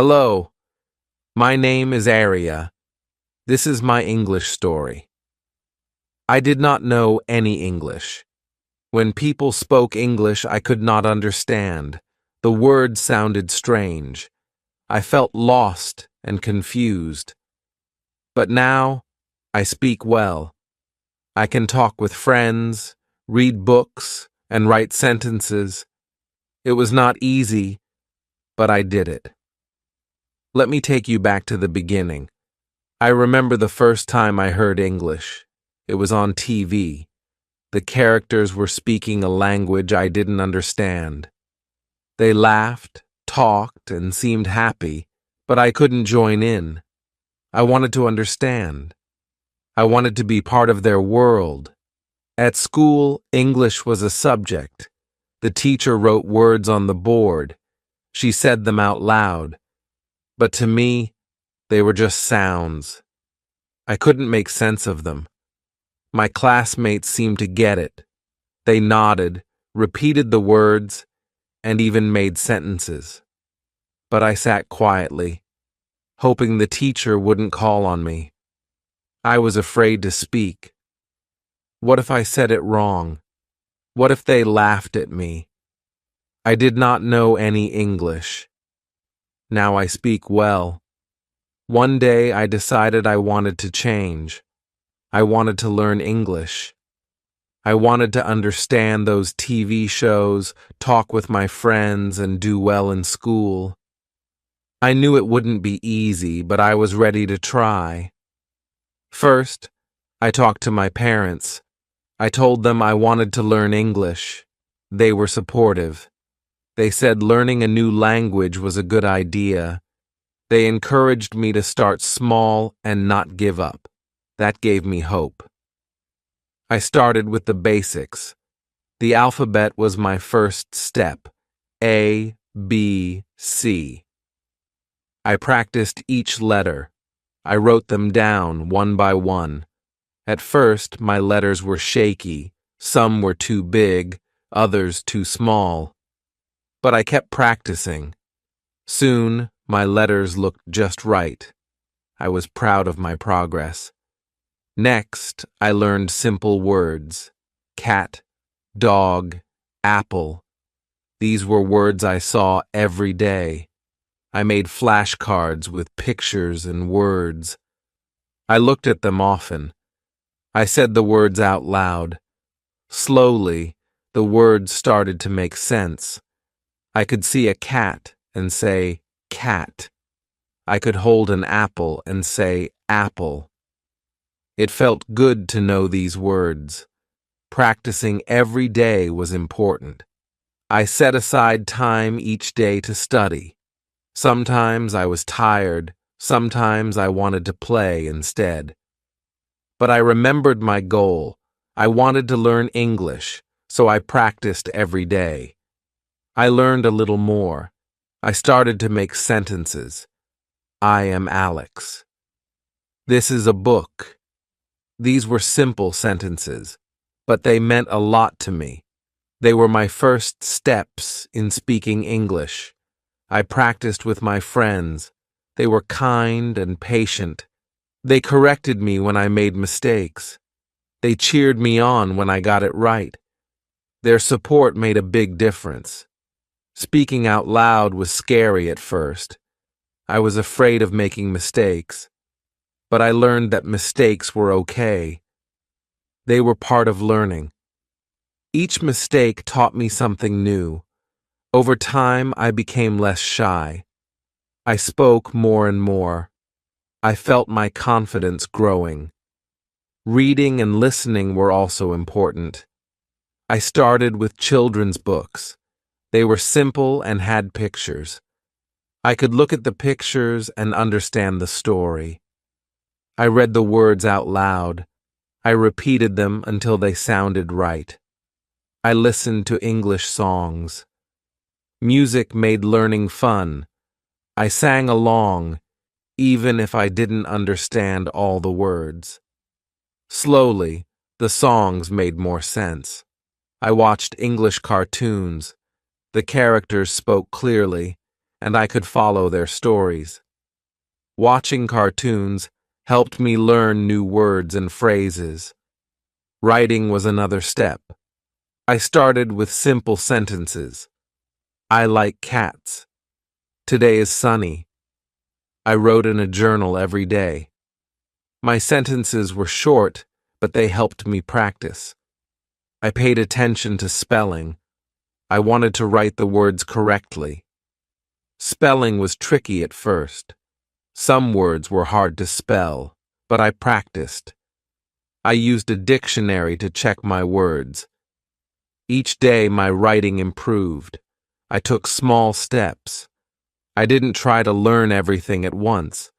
Hello, my name is Aria. This is my English story. I did not know any English. When people spoke English, I could not understand. The words sounded strange. I felt lost and confused. But now, I speak well. I can talk with friends, read books, and write sentences. It was not easy, but I did it. Let me take you back to the beginning. I remember the first time I heard English. It was on TV. The characters were speaking a language I didn't understand. They laughed, talked, and seemed happy, but I couldn't join in. I wanted to understand. I wanted to be part of their world. At school, English was a subject. The teacher wrote words on the board. She said them out loud. But to me, they were just sounds. I couldn't make sense of them. My classmates seemed to get it. They nodded, repeated the words, and even made sentences. But I sat quietly, hoping the teacher wouldn't call on me. I was afraid to speak. What if I said it wrong? What if they laughed at me? I did not know any English. Now I speak well. One day I decided I wanted to change. I wanted to learn English. I wanted to understand those TV shows, talk with my friends, and do well in school. I knew it wouldn't be easy, but I was ready to try. First, I talked to my parents. I told them I wanted to learn English. They were supportive. They said learning a new language was a good idea. They encouraged me to start small and not give up. That gave me hope. I started with the basics. The alphabet was my first step. A, B, C. I practiced each letter. I wrote them down one by one. At first, my letters were shaky. Some were too big, others too small. But I kept practicing. Soon, my letters looked just right. I was proud of my progress. Next, I learned simple words. Cat, dog, apple. These were words I saw every day. I made flashcards with pictures and words. I looked at them often. I said the words out loud. Slowly, the words started to make sense. I could see a cat and say, cat. I could hold an apple and say, apple. It felt good to know these words. Practicing every day was important. I set aside time each day to study. Sometimes I was tired, sometimes I wanted to play instead. But I remembered my goal. I wanted to learn English, so I practiced every day. I learned a little more. I started to make sentences. I am Alex. This is a book. These were simple sentences, but they meant a lot to me. They were my first steps in speaking English. I practiced with my friends. They were kind and patient. They corrected me when I made mistakes. They cheered me on when I got it right. Their support made a big difference. Speaking out loud was scary at first. I was afraid of making mistakes. But I learned that mistakes were okay. They were part of learning. Each mistake taught me something new. Over time, I became less shy. I spoke more and more. I felt my confidence growing. Reading and listening were also important. I started with children's books. They were simple and had pictures. I could look at the pictures and understand the story. I read the words out loud. I repeated them until they sounded right. I listened to English songs. Music made learning fun. I sang along, even if I didn't understand all the words. Slowly, the songs made more sense. I watched English cartoons. The characters spoke clearly, and I could follow their stories. Watching cartoons helped me learn new words and phrases. Writing was another step. I started with simple sentences. I like cats. Today is sunny. I wrote in a journal every day. My sentences were short, but they helped me practice. I paid attention to spelling. I wanted to write the words correctly. Spelling was tricky at first. Some words were hard to spell, but I practiced. I used a dictionary to check my words. Each day my writing improved. I took small steps. I didn't try to learn everything at once.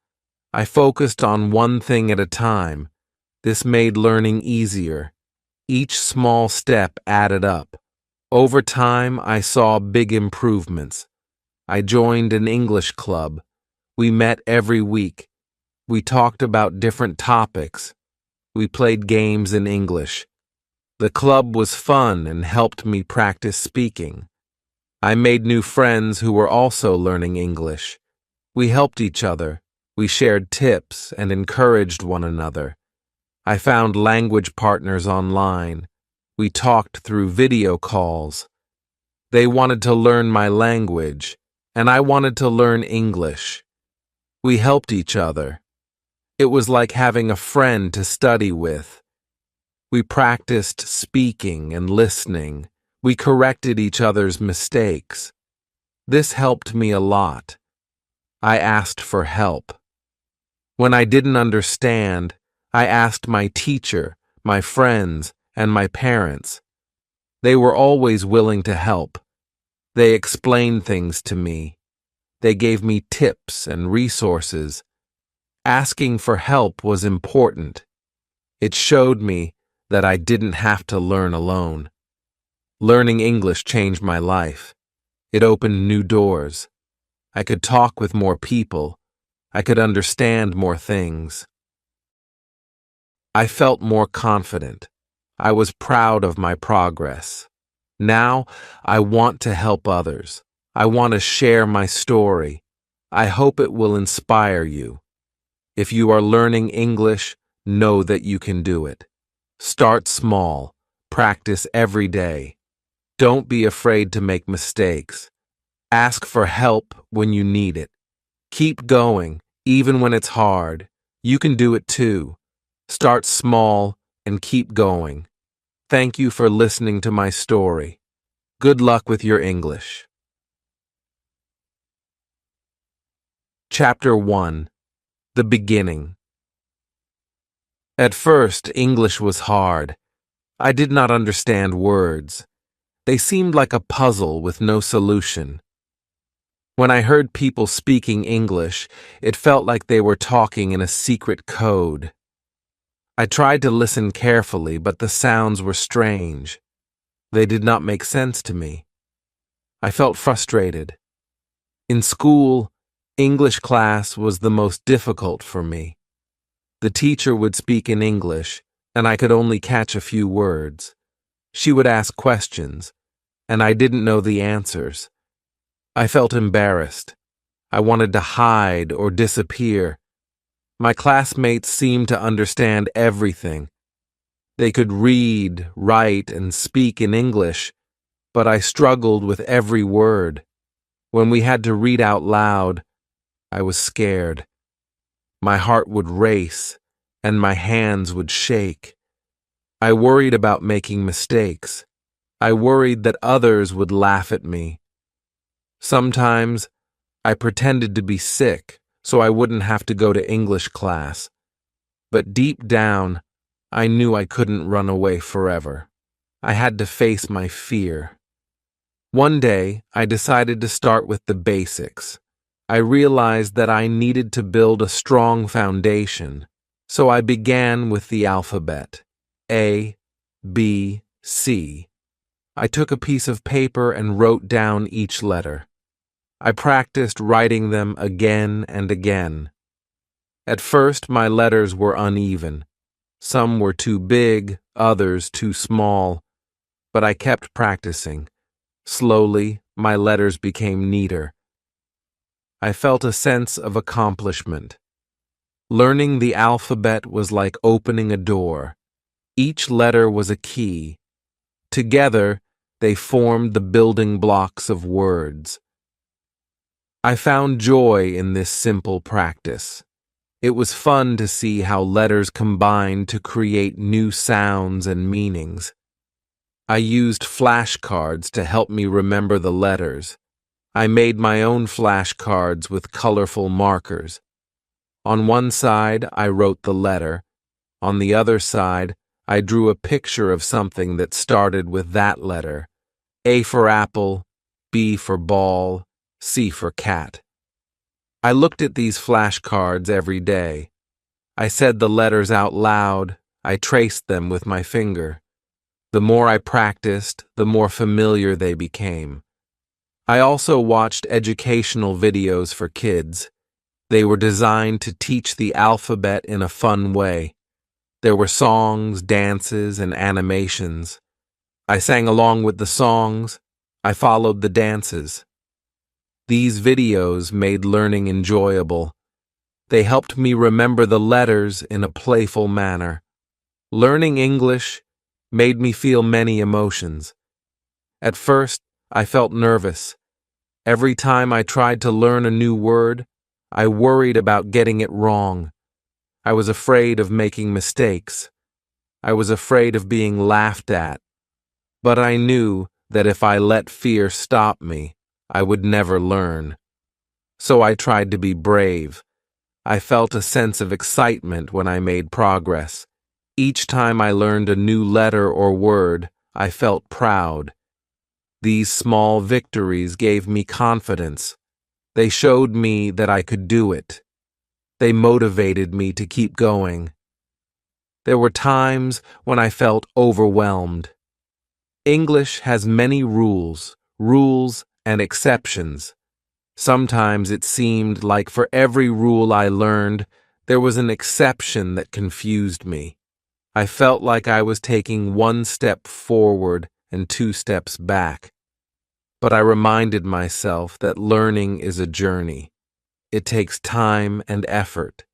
I focused on one thing at a time. This made learning easier. Each small step added up. Over time, I saw big improvements. I joined an English club. We met every week. We talked about different topics. We played games in English. The club was fun and helped me practice speaking. I made new friends who were also learning English. We helped each other. We shared tips and encouraged one another. I found language partners online. We talked through video calls. They wanted to learn my language, and I wanted to learn English. We helped each other. It was like having a friend to study with. We practiced speaking and listening. We corrected each other's mistakes. This helped me a lot. I asked for help. When I didn't understand, I asked my teacher, my friends, and my parents. They were always willing to help. They explained things to me. They gave me tips and resources. Asking for help was important. It showed me that I didn't have to learn alone. Learning English changed my life. It opened new doors. I could talk with more people. I could understand more things. I felt more confident. I was proud of my progress. Now, I want to help others. I want to share my story. I hope it will inspire you. If you are learning English, know that you can do it. Start small. Practice every day. Don't be afraid to make mistakes. Ask for help when you need it. Keep going, even when it's hard. You can do it too. Start small and keep going. Thank you for listening to my story. Good luck with your English. Chapter 1. The Beginning. At first, English was hard. I did not understand words. They seemed like a puzzle with no solution. When I heard people speaking English, it felt like they were talking in a secret code. I tried to listen carefully, but the sounds were strange. They did not make sense to me. I felt frustrated. In school, English class was the most difficult for me. The teacher would speak in English, and I could only catch a few words. She would ask questions, and I didn't know the answers. I felt embarrassed. I wanted to hide or disappear. My classmates seemed to understand everything. They could read, write, and speak in English, but I struggled with every word. When we had to read out loud, I was scared. My heart would race, and my hands would shake. I worried about making mistakes. I worried that others would laugh at me. Sometimes, I pretended to be sick so I wouldn't have to go to English class. But deep down, I knew I couldn't run away forever. I had to face my fear. One day, I decided to start with the basics. I realized that I needed to build a strong foundation, so I began with the alphabet. A, B, C. I took a piece of paper and wrote down each letter. I practiced writing them again and again. At first, my letters were uneven. Some were too big, others too small. But I kept practicing. Slowly, my letters became neater. I felt a sense of accomplishment. Learning the alphabet was like opening a door. Each letter was a key. Together, they formed the building blocks of words. I found joy in this simple practice. It was fun to see how letters combined to create new sounds and meanings. I used flashcards to help me remember the letters. I made my own flashcards with colorful markers. On one side, I wrote the letter. On the other side, I drew a picture of something that started with that letter. A for apple, B for ball, C for cat. I looked at these flashcards every day. I said the letters out loud. I traced them with my finger. The more I practiced, the more familiar they became. I also watched educational videos for kids. They were designed to teach the alphabet in a fun way. There were songs, dances, and animations. I sang along with the songs. I followed the dances. These videos made learning enjoyable. They helped me remember the letters in a playful manner. Learning English made me feel many emotions. At first, I felt nervous. Every time I tried to learn a new word, I worried about getting it wrong. I was afraid of making mistakes. I was afraid of being laughed at. But I knew that if I let fear stop me, I would never learn. So I tried to be brave. I felt a sense of excitement when I made progress. Each time I learned a new letter or word, I felt proud. These small victories gave me confidence. They showed me that I could do it. They motivated me to keep going. There were times when I felt overwhelmed. English has many rules and exceptions. Sometimes it seemed like for every rule I learned, there was an exception that confused me. I felt like I was taking one step forward and 2 steps back. But I reminded myself that learning is a journey. It takes time and effort.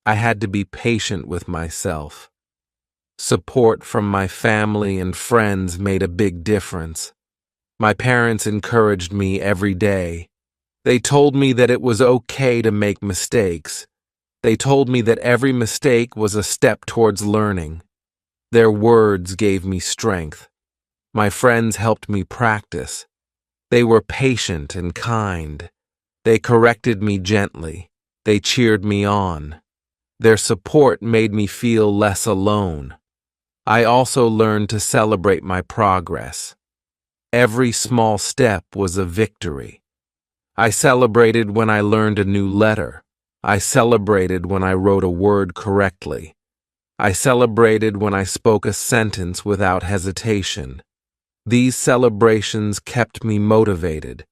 I had to be patient with myself. Support from my family and friends made a big difference. My parents encouraged me every day. They told me that it was okay to make mistakes. They told me that every mistake was a step towards learning. Their words gave me strength. My friends helped me practice. They were patient and kind. They corrected me gently. They cheered me on. Their support made me feel less alone. I also learned to celebrate my progress. Every small step was a victory. I celebrated when I learned a new letter. I celebrated when I wrote a word correctly. I celebrated when I spoke a sentence without hesitation. These celebrations kept me motivated.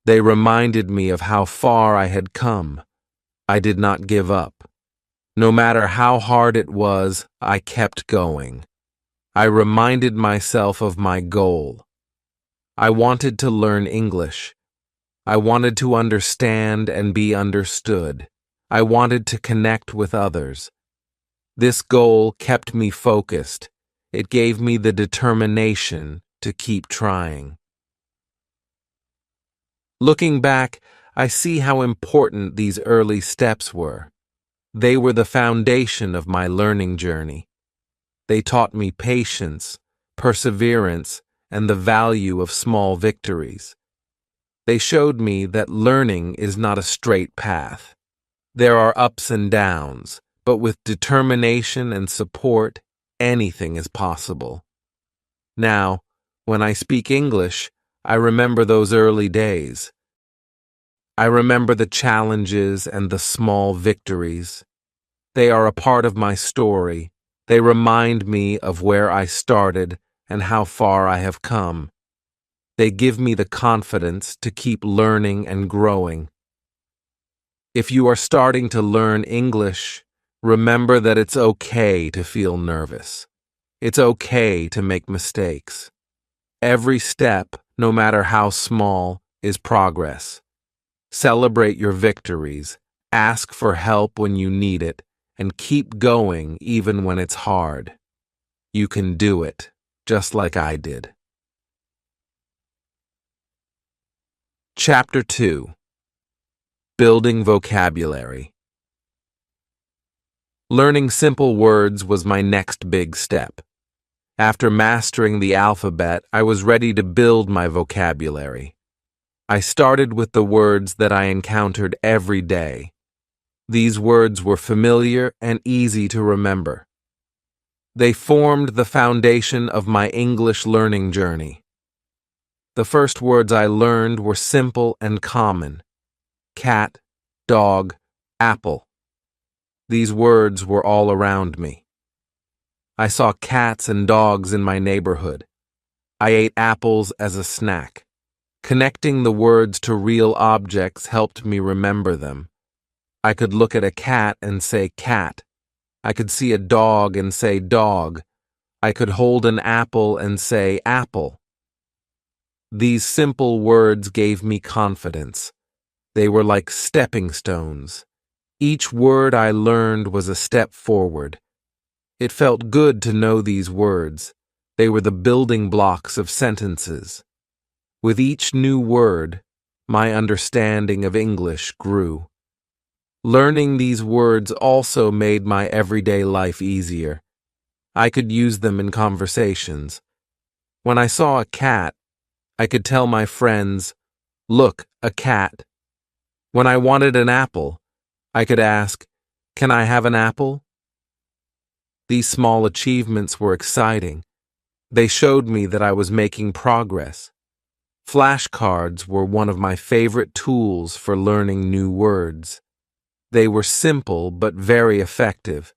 They reminded me of how far I had come. I did not give up. No matter how hard it was, I kept going. I reminded myself of my goal. I wanted to learn English. I wanted to understand and be understood. I wanted to connect with others. This goal kept me focused. It gave me the determination to keep trying. Looking back, I see how important these early steps were. They were the foundation of my learning journey. They taught me patience, perseverance, and the value of small victories. They showed me that learning is not a straight path. There are ups and downs, but with determination and support, anything is possible. Now, when I speak English, I remember those early days. I remember the challenges and the small victories. They are a part of my story. They remind me of where I started and how far I have come. They give me the confidence to keep learning and growing. If you are starting to learn English, remember that it's okay to feel nervous. It's okay to make mistakes. Every step, no matter how small, is progress. Celebrate your victories, ask for help when you need it, and keep going even when it's hard. You can do it, just like I did. Chapter 2. Building Vocabulary. Learning simple words was my next big step. After mastering the alphabet, I was ready to build my vocabulary. I started with the words that I encountered every day. These words were familiar and easy to remember. They formed the foundation of my English learning journey. The first words I learned were simple and common: cat, dog, apple. These words were all around me. I saw cats and dogs in my neighborhood. I ate apples as a snack. Connecting the words to real objects helped me remember them. I could look at a cat and say cat. I could see a dog and say dog. I could hold an apple and say apple. These simple words gave me confidence. They were like stepping stones. Each word I learned was a step forward. It felt good to know these words. They were the building blocks of sentences. With each new word, my understanding of English grew. Learning these words also made my everyday life easier. I could use them in conversations. When I saw a cat, I could tell my friends, "Look, a cat." When I wanted an apple, I could ask, "Can I have an apple?" These small achievements were exciting. They showed me that I was making progress. Flashcards were one of my favorite tools for learning new words. They were simple but very effective.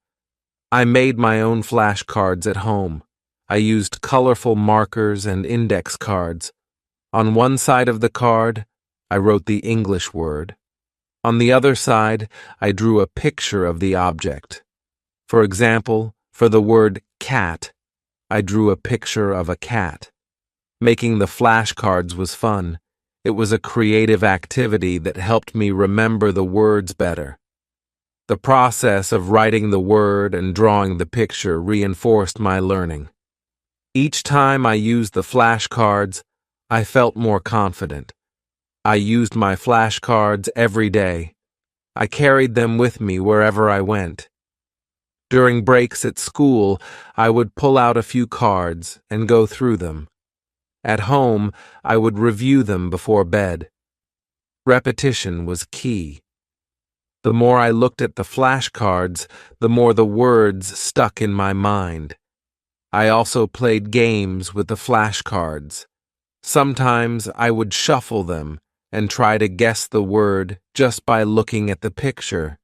I made my own flashcards at home. I used colorful markers and index cards. On one side of the card, I wrote the English word. On the other side, I drew a picture of the object. For example, for the word cat, I drew a picture of a cat. Making the flashcards was fun. It was a creative activity that helped me remember the words better. The process of writing the word and drawing the picture reinforced my learning. Each time I used the flashcards, I felt more confident. I used my flashcards every day. I carried them with me wherever I went. During breaks at school, I would pull out a few cards and go through them. At home, I would review them before bed. Repetition was key. The more I looked at the flashcards, the more the words stuck in my mind. I also played games with the flashcards. Sometimes I would shuffle them and try to guess the word just by looking at the picture.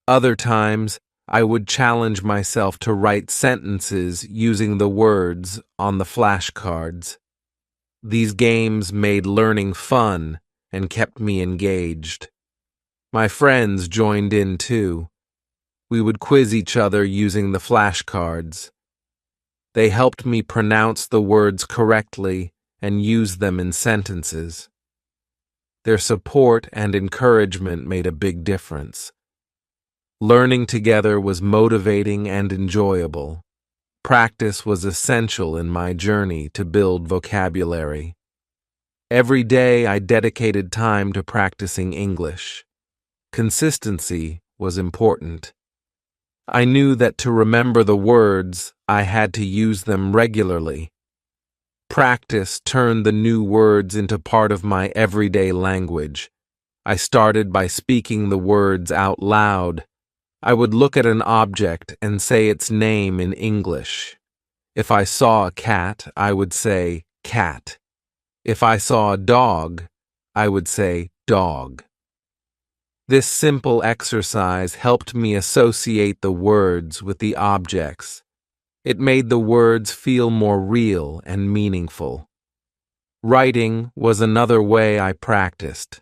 Other times, I would challenge myself to write sentences using the words on the flashcards. These games made learning fun and kept me engaged. My friends joined in too. We would quiz each other using the flashcards. They helped me pronounce the words correctly and use them in sentences. Their support and encouragement made a big difference. Learning together was motivating and enjoyable. Practice was essential in my journey to build vocabulary. Every day I dedicated time to practicing English. Consistency was important. I knew that to remember the words, I had to use them regularly. Practice turned the new words into part of my everyday language. I started by speaking the words out loud. I would look at an object and say its name in English. If I saw a cat, I would say cat. If I saw a dog, I would say dog. This simple exercise helped me associate the words with the objects. It made the words feel more real and meaningful. Writing was another way I practiced.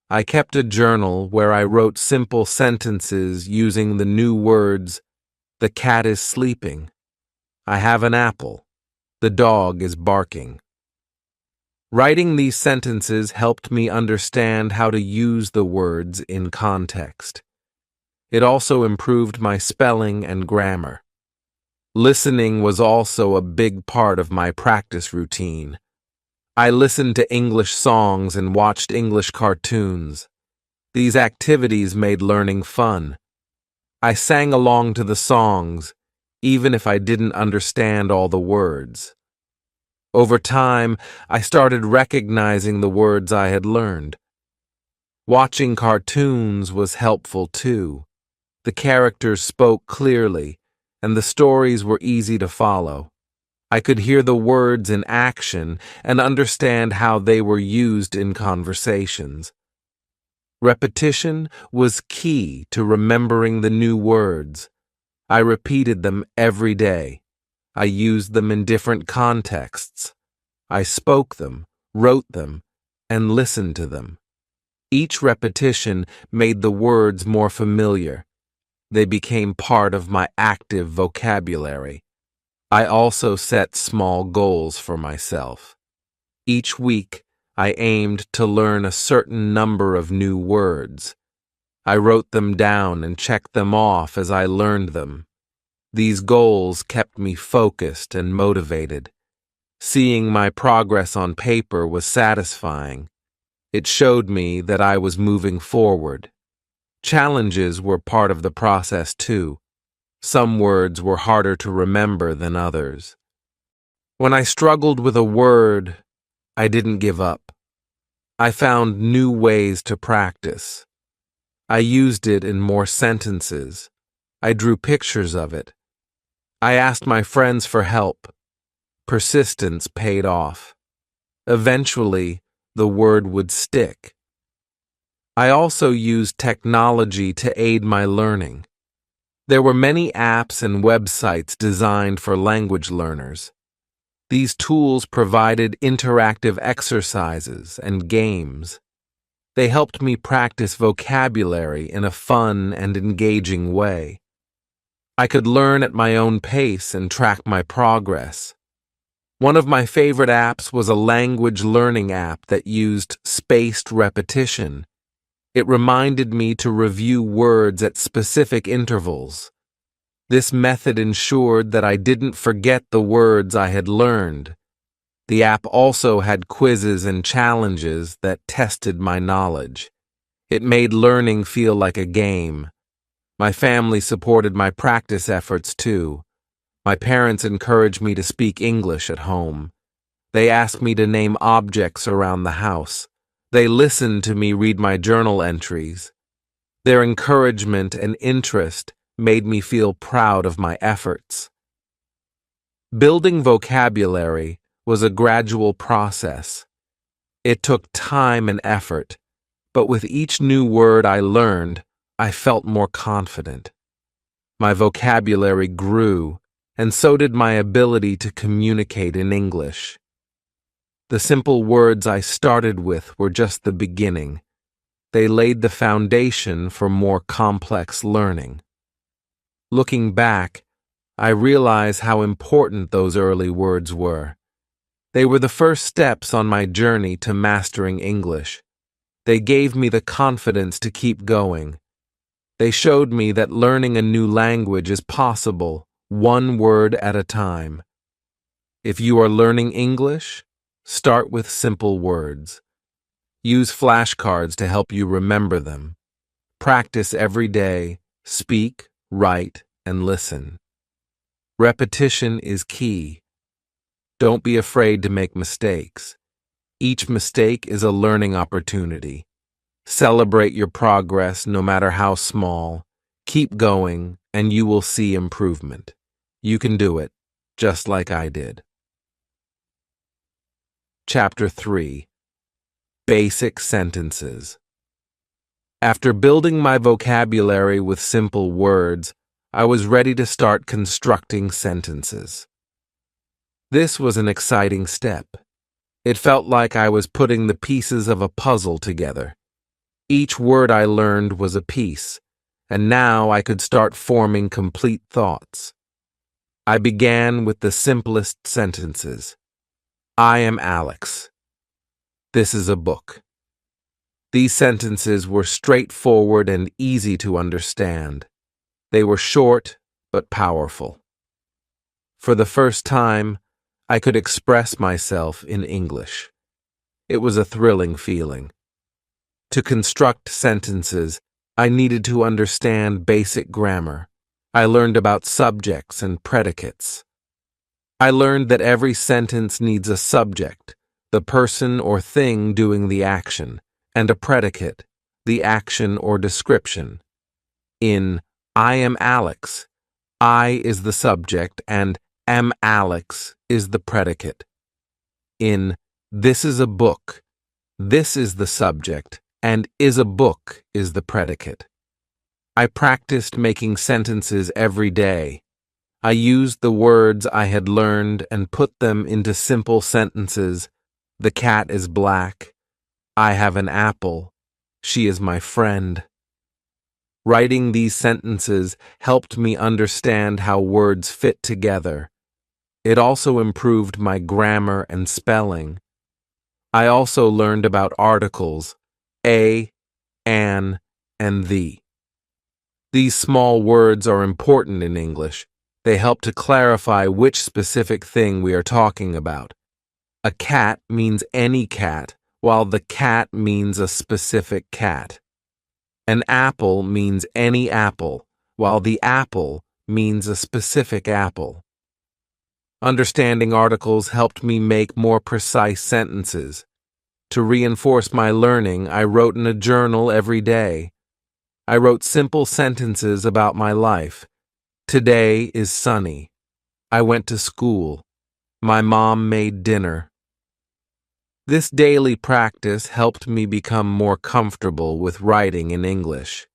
I kept a journal where I wrote simple sentences using the new words: the cat is sleeping, I have an apple, the dog is barking. Writing these sentences helped me understand how to use the words in context. It also improved my spelling and grammar. Listening was also a big part of my practice routine. I listened to English songs and watched English cartoons. These activities made learning fun. I sang along to the songs, even if I didn't understand all the words. Over time, I started recognizing the words I had learned. Watching cartoons was helpful too. The characters spoke clearly, and the stories were easy to follow. I could hear the words in action and understand how they were used in conversations. Repetition was key to remembering the new words. I repeated them every day. I used them in different contexts. I spoke them, wrote them, and listened to them. Each repetition made the words more familiar. They became part of my active vocabulary. I also set small goals for myself. Each week, I aimed to learn a certain number of new words. I wrote them down and checked them off as I learned them. These goals kept me focused and motivated. Seeing my progress on paper was satisfying. It showed me that I was moving forward. Challenges were part of the process too. Some words were harder to remember than others. When I struggled with a word, I didn't give up. I found new ways to practice. I used it in more sentences. I drew pictures of it. I asked my friends for help. Persistence paid off. Eventually, the word would stick. I also used technology to aid my learning. There were many apps and websites designed for language learners. These tools provided interactive exercises and games. They helped me practice vocabulary in a fun and engaging way. I could learn at my own pace and track my progress. One of my favorite apps was a language learning app that used spaced repetition. It reminded me to review words at specific intervals. This method ensured that I didn't forget the words I had learned. The app also had quizzes and challenges that tested my knowledge. It made learning feel like a game. My family supported my practice efforts too. My parents encouraged me to speak English at home. They asked me to name objects around the house. They listened to me read my journal entries. Their encouragement and interest made me feel proud of my efforts. Building vocabulary was a gradual process. It took time and effort, but with each new word I learned, I felt more confident. My vocabulary grew, and so did my ability to communicate in English. The simple words I started with were just the beginning. They laid the foundation for more complex learning. Looking back, I realize how important those early words were. They were the first steps on my journey to mastering English. They gave me the confidence to keep going. They showed me that learning a new language is possible, one word at a time. If you are learning English, start with simple words. Use flashcards to help you remember them. Practice every day. Speak, write, and listen. Repetition is key. Don't be afraid to make mistakes. Each mistake is a learning opportunity. Celebrate your progress no matter how small. Keep going, and you will see improvement. You can do it, just like I did. Chapter 3. Basic Sentences. After building my vocabulary with simple words, I was ready to start constructing sentences. This was an exciting step. It felt like I was putting the pieces of a puzzle together. Each word I learned was a piece, and now I could start forming complete thoughts. I began with the simplest sentences. I am Alex. This is a book. These sentences were straightforward and easy to understand. They were short but powerful. For the first time, I could express myself in English. It was a thrilling feeling. To construct sentences, I needed to understand basic grammar. I learned about subjects and predicates. I learned that every sentence needs a subject, the person or thing doing the action, and a predicate, the action or description. In I am Alex, I is the subject and am Alex is the predicate. In this is a book, this is the subject and is a book is the predicate. I practiced making sentences every day. I used the words I had learned and put them into simple sentences. The cat is black. I have an apple. She is my friend. Writing these sentences helped me understand how words fit together. It also improved my grammar and spelling. I also learned about articles, a, an, and the. These small words are important in English. They help to clarify which specific thing we are talking about. A cat means any cat, while the cat means a specific cat. An apple means any apple, while the apple means a specific apple. Understanding articles helped me make more precise sentences. To reinforce my learning, I wrote in a journal every day. I wrote simple sentences about my life. Today is sunny. I went to school. My mom made dinner. This daily practice helped me become more comfortable with writing in English.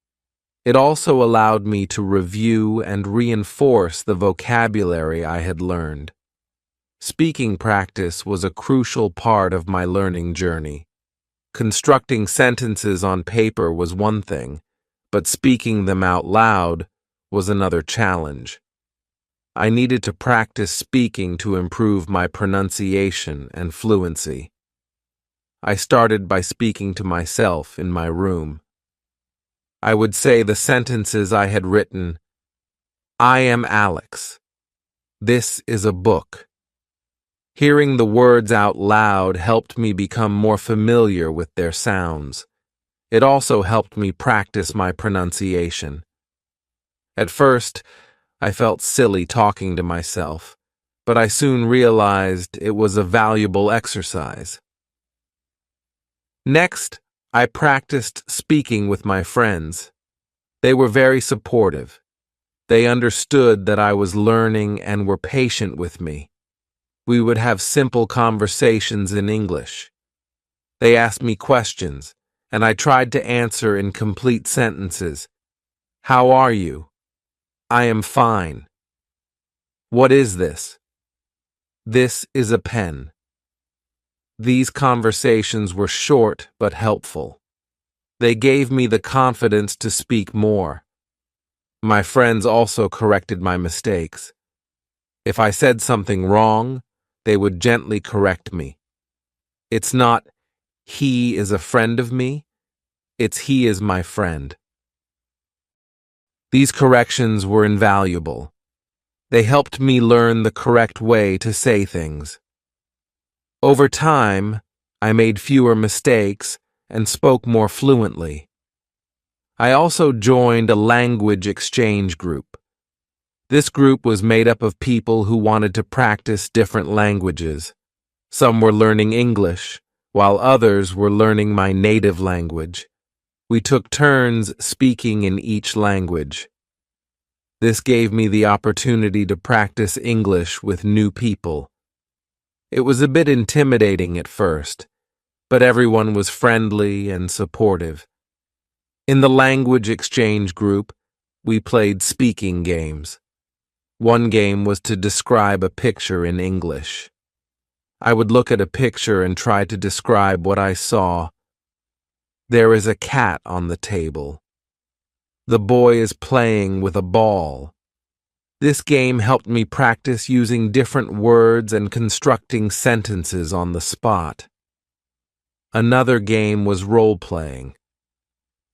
It also allowed me to review and reinforce the vocabulary I had learned. Speaking practice was a crucial part of my learning journey. Constructing sentences on paper was one thing, but speaking them out loud was another challenge. I needed to practice speaking to improve my pronunciation and fluency. I started by speaking to myself in my room. I would say the sentences I had written. I am Alex. This is a book. Hearing the words out loud helped me become more familiar with their sounds. It also helped me practice my pronunciation. At first, I felt silly talking to myself, but I soon realized it was a valuable exercise. Next, I practiced speaking with my friends. They were very supportive. They understood that I was learning and were patient with me. We would have simple conversations in English. They asked me questions, and I tried to answer in complete sentences. How are you? I am fine. What is this? This is a pen. These conversations were short but helpful. They gave me the confidence to speak more. My friends also corrected my mistakes. If I said something wrong, they would gently correct me. It's not, he is a friend of me, it's he is my friend. These corrections were invaluable. They helped me learn the correct way to say things. Over time, I made fewer mistakes and spoke more fluently. I also joined a language exchange group. This group was made up of people who wanted to practice different languages. Some were learning English, while others were learning my native language. We took turns speaking in each language. This gave me the opportunity to practice English with new people. It was a bit intimidating at first, but everyone was friendly and supportive. In the language exchange group, we played speaking games. One game was to describe a picture in English. I would look at a picture and try to describe what I saw. There is a cat on the table. The boy is playing with a ball. This game helped me practice using different words and constructing sentences on the spot. Another game was role-playing.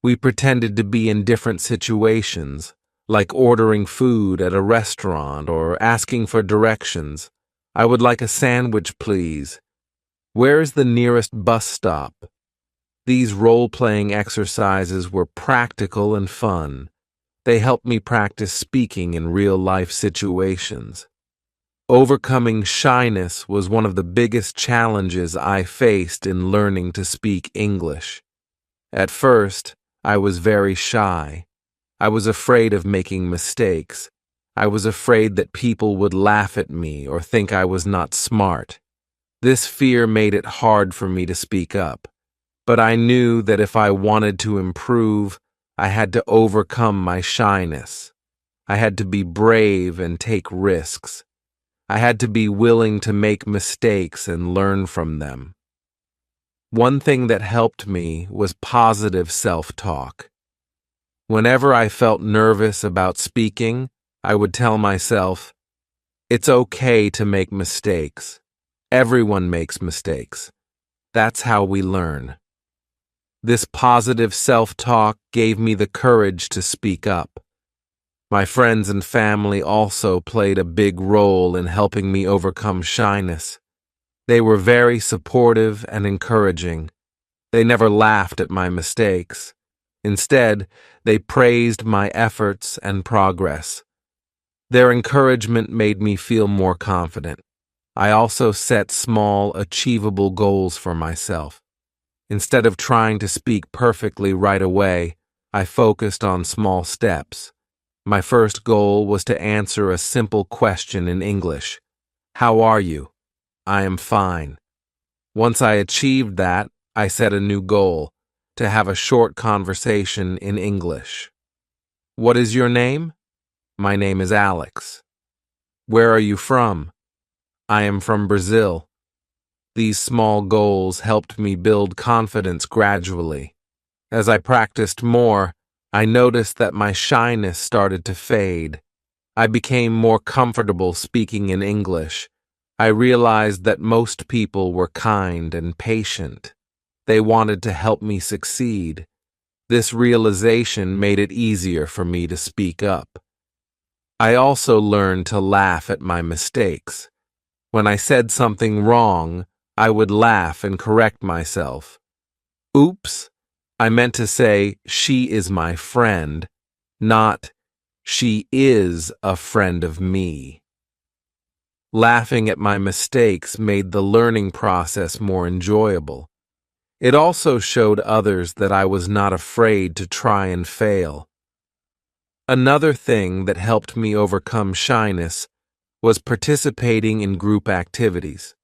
We pretended to be in different situations, like ordering food at a restaurant or asking for directions. I would like a sandwich, please. Where is the nearest bus stop? These role-playing exercises were practical and fun. They helped me practice speaking in real-life situations. Overcoming shyness was one of the biggest challenges I faced in learning to speak English. At first, I was very shy. I was afraid of making mistakes. I was afraid that people would laugh at me or think I was not smart. This fear made it hard for me to speak up. But I knew that if I wanted to improve, I had to overcome my shyness. I had to be brave and take risks. I had to be willing to make mistakes and learn from them. One thing that helped me was positive self-talk. Whenever I felt nervous about speaking, I would tell myself, "It's okay to make mistakes. Everyone makes mistakes. That's how we learn." This positive self-talk gave me the courage to speak up. My friends and family also played a big role in helping me overcome shyness. They were very supportive and encouraging. They never laughed at my mistakes. Instead, they praised my efforts and progress. Their encouragement made me feel more confident. I also set small, achievable goals for myself. Instead of trying to speak perfectly right away, I focused on small steps. My first goal was to answer a simple question in English. "How are you?" "I am fine." Once I achieved that, I set a new goal, to have a short conversation in English. "What is your name?" "My name is Alex." "Where are you from?" "I am from Brazil." These small goals helped me build confidence gradually. As I practiced more, I noticed that my shyness started to fade. I became more comfortable speaking in English. I realized that most people were kind and patient. They wanted to help me succeed. This realization made it easier for me to speak up. I also learned to laugh at my mistakes. When I said something wrong, I would laugh and correct myself. "Oops, I meant to say, she is my friend, not she is a friend of me." Laughing at my mistakes made the learning process more enjoyable. It also showed others that I was not afraid to try and fail. Another thing that helped me overcome shyness was participating in group activities.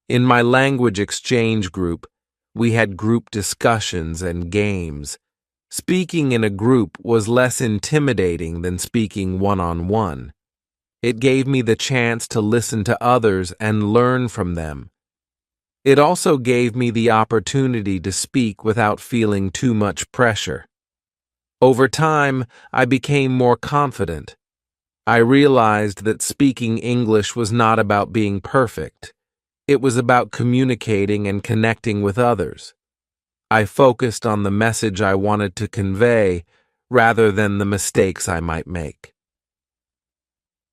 In my language exchange group, we had group discussions and games. Speaking in a group was less intimidating than speaking one-on-one. It gave me the chance to listen to others and learn from them. It also gave me the opportunity to speak without feeling too much pressure. Over time, I became more confident. I realized that speaking English was not about being perfect. It was about communicating and connecting with others. I focused on the message I wanted to convey rather than the mistakes I might make.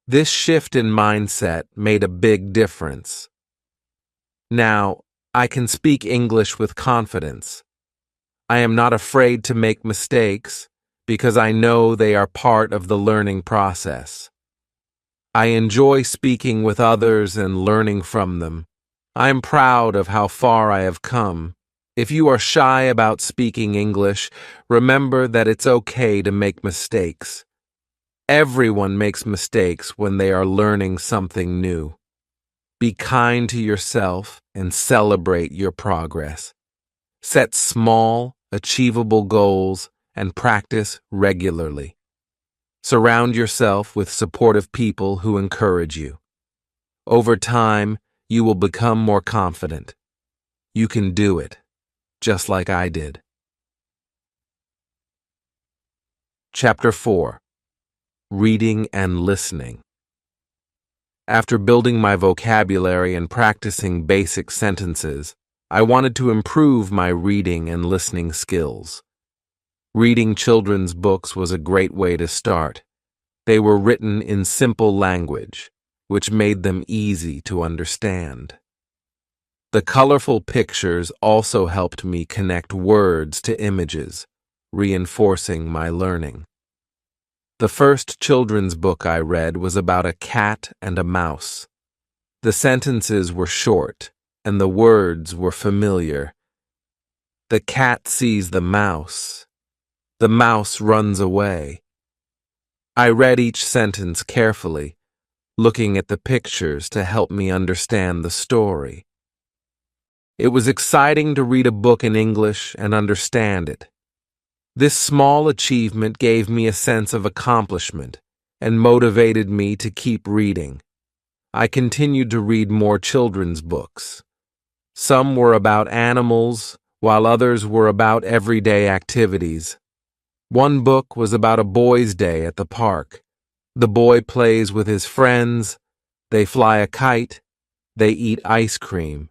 This shift in mindset made a big difference. Now, I can speak English with confidence. I am not afraid to make mistakes because I know they are part of the learning process. I enjoy speaking with others and learning from them. I am proud of how far I have come. If you are shy about speaking English, remember that it's okay to make mistakes. Everyone makes mistakes when they are learning something new. Be kind to yourself and celebrate your progress. Set small, achievable goals and practice regularly. Surround yourself with supportive people who encourage you. Over time, you will become more confident. You can do it, just like I did. Chapter 4. Reading and Listening. After building my vocabulary and practicing basic sentences, I wanted to improve my reading and listening skills. Reading children's books was a great way to start. They were written in simple language, which made them easy to understand. The colorful pictures also helped me connect words to images, reinforcing my learning. The first children's book I read was about a cat and a mouse. The sentences were short, and the words were familiar. The cat sees the mouse. The mouse runs away. I read each sentence carefully, looking at the pictures to help me understand the story. It was exciting to read a book in English and understand it. This small achievement gave me a sense of accomplishment and motivated me to keep reading. I continued to read more children's books. Some were about animals, while others were about everyday activities. One book was about a boy's day at the park. The boy plays with his friends, they fly a kite, they eat ice cream.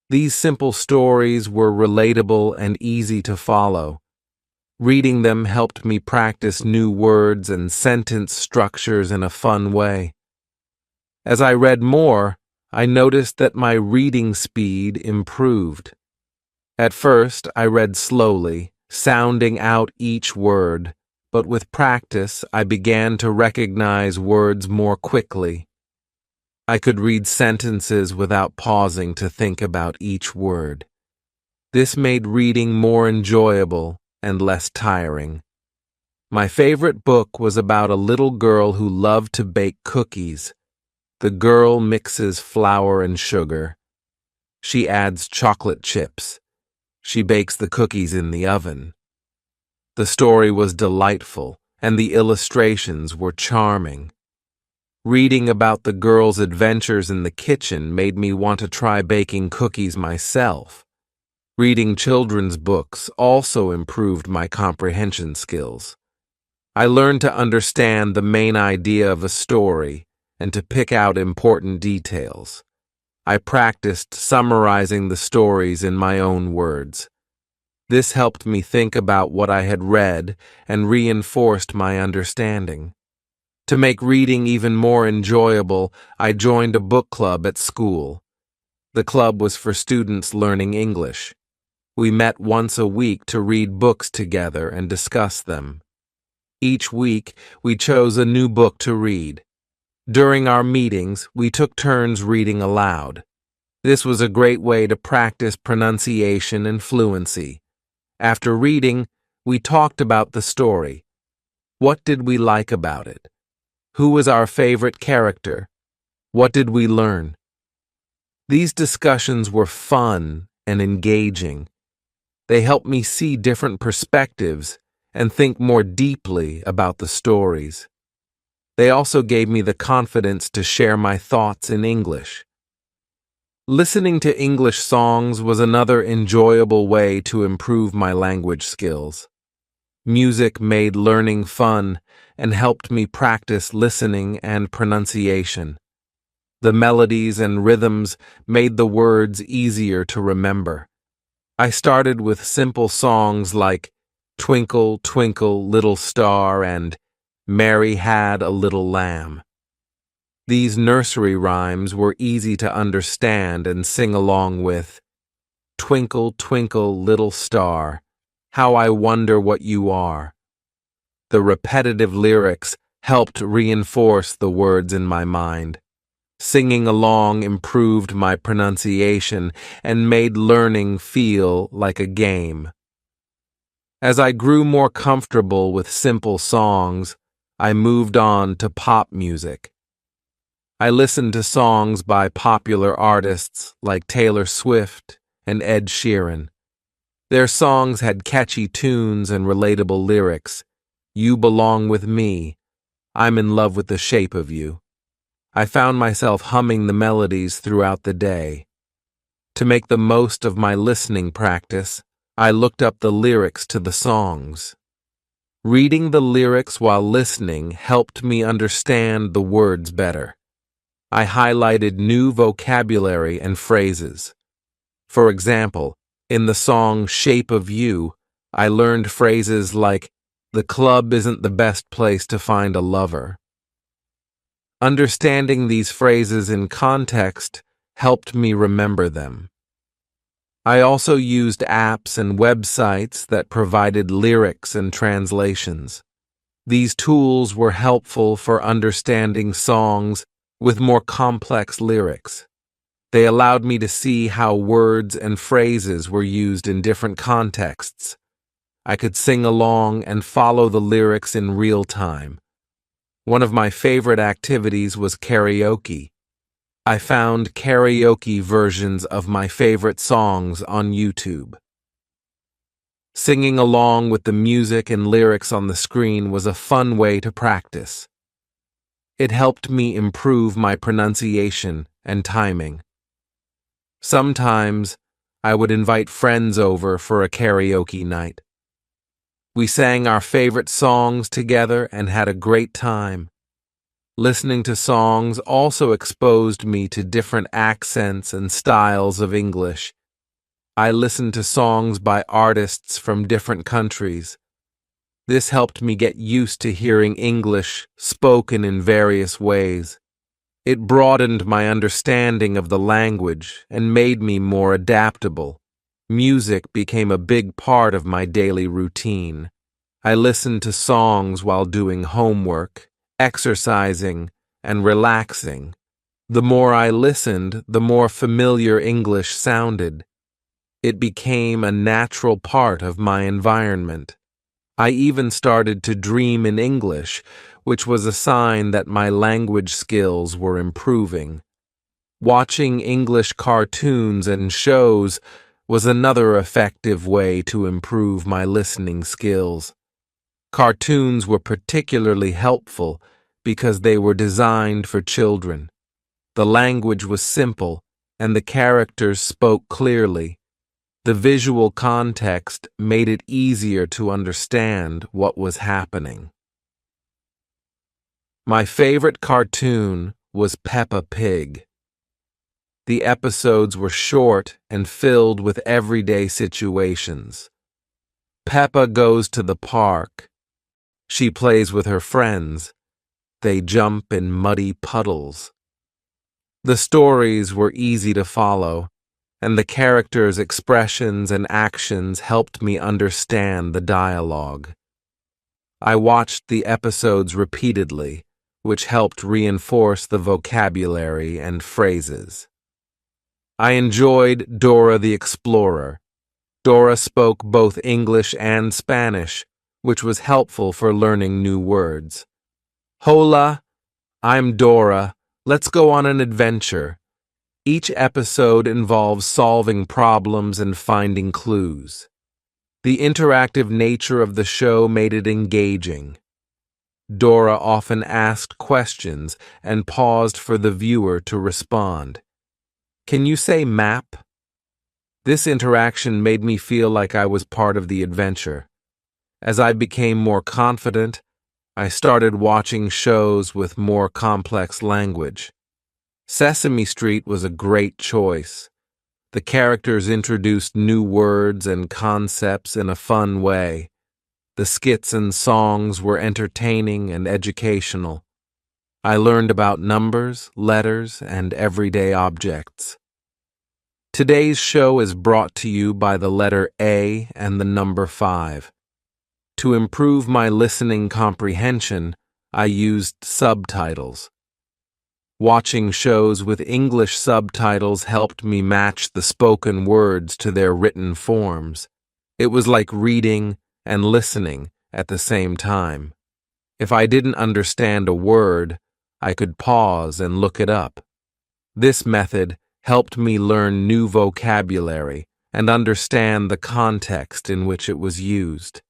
These simple stories were relatable and easy to follow. Reading them helped me practice new words and sentence structures in a fun way. As I read more, I noticed that my reading speed improved. At first, I read slowly, sounding out each word, but with practice, I began to recognize words more quickly. I could read sentences without pausing to think about each word. This made reading more enjoyable and less tiring. My favorite book was about a little girl who loved to bake cookies. The girl mixes flour and sugar. She adds chocolate chips. She bakes the cookies in the oven. The story was delightful, and the illustrations were charming. Reading about the girl's adventures in the kitchen made me want to try baking cookies myself. Reading children's books also improved my comprehension skills. I learned to understand the main idea of a story and to pick out important details. I practiced summarizing the stories in my own words. This helped me think about what I had read and reinforced my understanding. To make reading even more enjoyable, I joined a book club at school. The club was for students learning English. We met once a week to read books together and discuss them. Each week, we chose a new book to read. During our meetings, we took turns reading aloud. This was a great way to practice pronunciation and fluency. After reading, we talked about the story. What did we like about it? Who was our favorite character? What did we learn? These discussions were fun and engaging. They helped me see different perspectives and think more deeply about the stories. They also gave me the confidence to share my thoughts in English. Listening to English songs was another enjoyable way to improve my language skills. Music made learning fun and helped me practice listening and pronunciation. The melodies and rhythms made the words easier to remember. I started with simple songs like Twinkle, Twinkle, Little Star and Mary Had a Little Lamb. These nursery rhymes were easy to understand and sing along with. Twinkle, twinkle, little star, how I wonder what you are. The repetitive lyrics helped reinforce the words in my mind. Singing along improved my pronunciation and made learning feel like a game. As I grew more comfortable with simple songs, I moved on to pop music. I listened to songs by popular artists like Taylor Swift and Ed Sheeran. Their songs had catchy tunes and relatable lyrics. You belong with me. I'm in love with the shape of you. I found myself humming the melodies throughout the day. To make the most of my listening practice, I looked up the lyrics to the songs. Reading the lyrics while listening helped me understand the words better. I highlighted new vocabulary and phrases. For example, in the song Shape of You, I learned phrases like, "The club isn't the best place to find a lover." Understanding these phrases in context helped me remember them. I also used apps and websites that provided lyrics and translations. These tools were helpful for understanding songs with more complex lyrics. They allowed me to see how words and phrases were used in different contexts. I could sing along and follow the lyrics in real time. One of my favorite activities was karaoke. I found karaoke versions of my favorite songs on YouTube. Singing along with the music and lyrics on the screen was a fun way to practice. It helped me improve my pronunciation and timing. Sometimes, I would invite friends over for a karaoke night. We sang our favorite songs together and had a great time. Listening to songs also exposed me to different accents and styles of English. I listened to songs by artists from different countries. This helped me get used to hearing English spoken in various ways. It broadened my understanding of the language and made me more adaptable. Music became a big part of my daily routine. I listened to songs while doing homework, exercising, and relaxing. The more I listened, the more familiar English sounded. It became a natural part of my environment. I even started to dream in English, which was a sign that my language skills were improving. Watching English cartoons and shows was another effective way to improve my listening skills. Cartoons were particularly helpful because they were designed for children. The language was simple, and the characters spoke clearly. The visual context made it easier to understand what was happening. My favorite cartoon was Peppa Pig. The episodes were short and filled with everyday situations. Peppa goes to the park. She plays with her friends. They jump in muddy puddles. The stories were easy to follow, and the characters' expressions and actions helped me understand the dialogue. I watched the episodes repeatedly, which helped reinforce the vocabulary and phrases. I enjoyed Dora the Explorer. Dora spoke both English and Spanish, which was helpful for learning new words. Hola, I'm Dora. Let's go on an adventure. Each episode involves solving problems and finding clues. The interactive nature of the show made it engaging. Dora often asked questions and paused for the viewer to respond. Can you say map? This interaction made me feel like I was part of the adventure. As I became more confident, I started watching shows with more complex language. Sesame Street was a great choice. The characters introduced new words and concepts in a fun way. The skits and songs were entertaining and educational. I learned about numbers, letters, and everyday objects. Today's show is brought to you by the letter A and the number 5. To improve my listening comprehension, I used subtitles. Watching shows with English subtitles helped me match the spoken words to their written forms. It was like reading and listening at the same time. If I didn't understand a word, I could pause and look it up. This method helped me learn new vocabulary and understand the context in which it was used.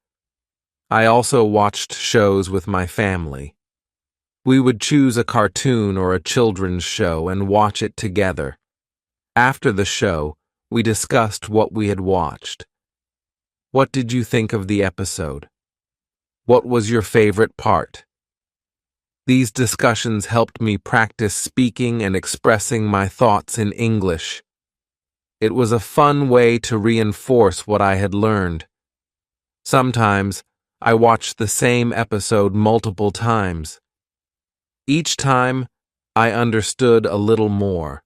I also watched shows with my family. We would choose a cartoon or a children's show and watch it together. After the show, we discussed what we had watched. What did you think of the episode? What was your favorite part? These discussions helped me practice speaking and expressing my thoughts in English. It was a fun way to reinforce what I had learned. Sometimes, I watched the same episode multiple times. Each time, I understood a little more.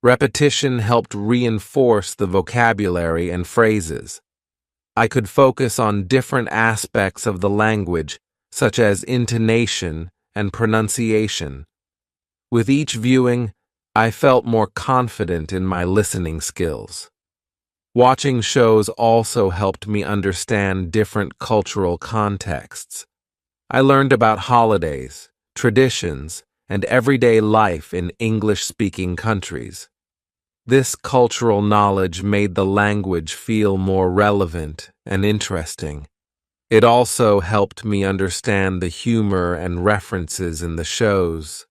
Repetition helped reinforce the vocabulary and phrases. I could focus on different aspects of the language, such as intonation and pronunciation. With each viewing, I felt more confident in my listening skills. Watching shows also helped me understand different cultural contexts. I learned about holidays, traditions, and everyday life in English-speaking countries. This cultural knowledge made the language feel more relevant and interesting. It also helped me understand the humor and references in the shows.